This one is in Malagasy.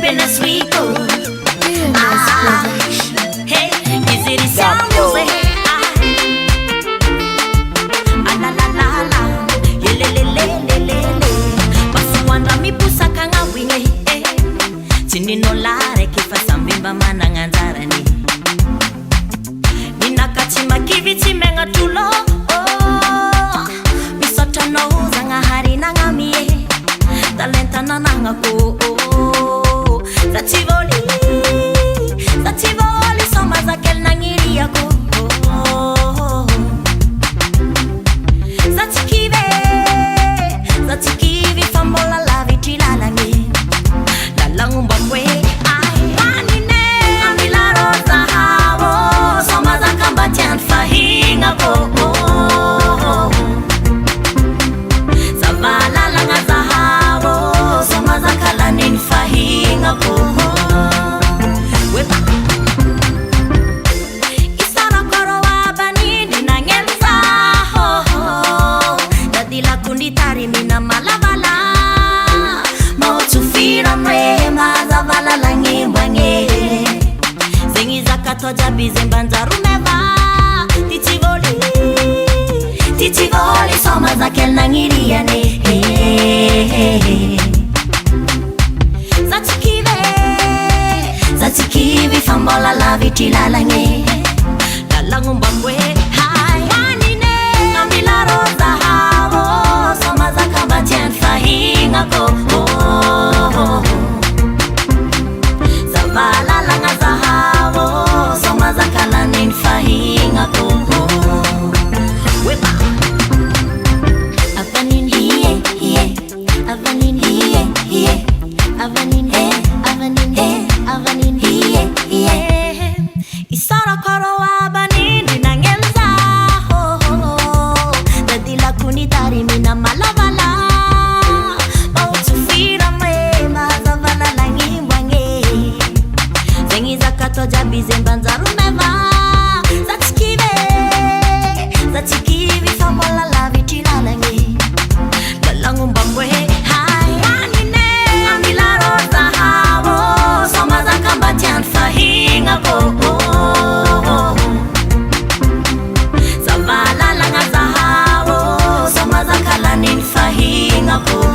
in a sweet cool. Hey, is it a sound music? La la la la, le le le le le le. Basuanda mi pusa kanga winge. Tini no lare kifa sambimba manangandara ni. Ninakachima kiviti menga tulo. Misota no zanga hari nanga mie. Talenta na nanga ko. Zativoli soma za kel nangiri yako. Zatikivi fambola la vitila langi. La langumba kwe ai manine amila rosa hawo soma za kambatian fahinga ko. Zavala langa za hawo soma za kalanin fahinga ko. Isara koro wabanini nangenza ho. Dadila kunditari mina malavala. Mautufira mrema zavala langi mwange. Zengi zakatoja bizembanza rumeva. Titivoli soma za kel nangiri yane. Zatikivi fambola la vitila lange. La langumba kwe hai manine amila rosa hawo soma za kambatian fahinga ko. Zavala langa za hawo soma za kalanin fahinga ko. Wepa avanin hiye hiye, avanin hiye hiye, avanin he, avanin he, avanin hiye hiye. Isara koro wabanini nangenza ho. Dadila kunitari mina malavala. Mautufira mrema zavala langi mwange. Zengi zakatoja bizembanza rumeva. Zatikivi fambola la vitila langi. La langumba kwe hai manine amila rosa hawo soma za kambatian fahinga ko. Zavala langa za hawo soma za kalanin fahinga ko.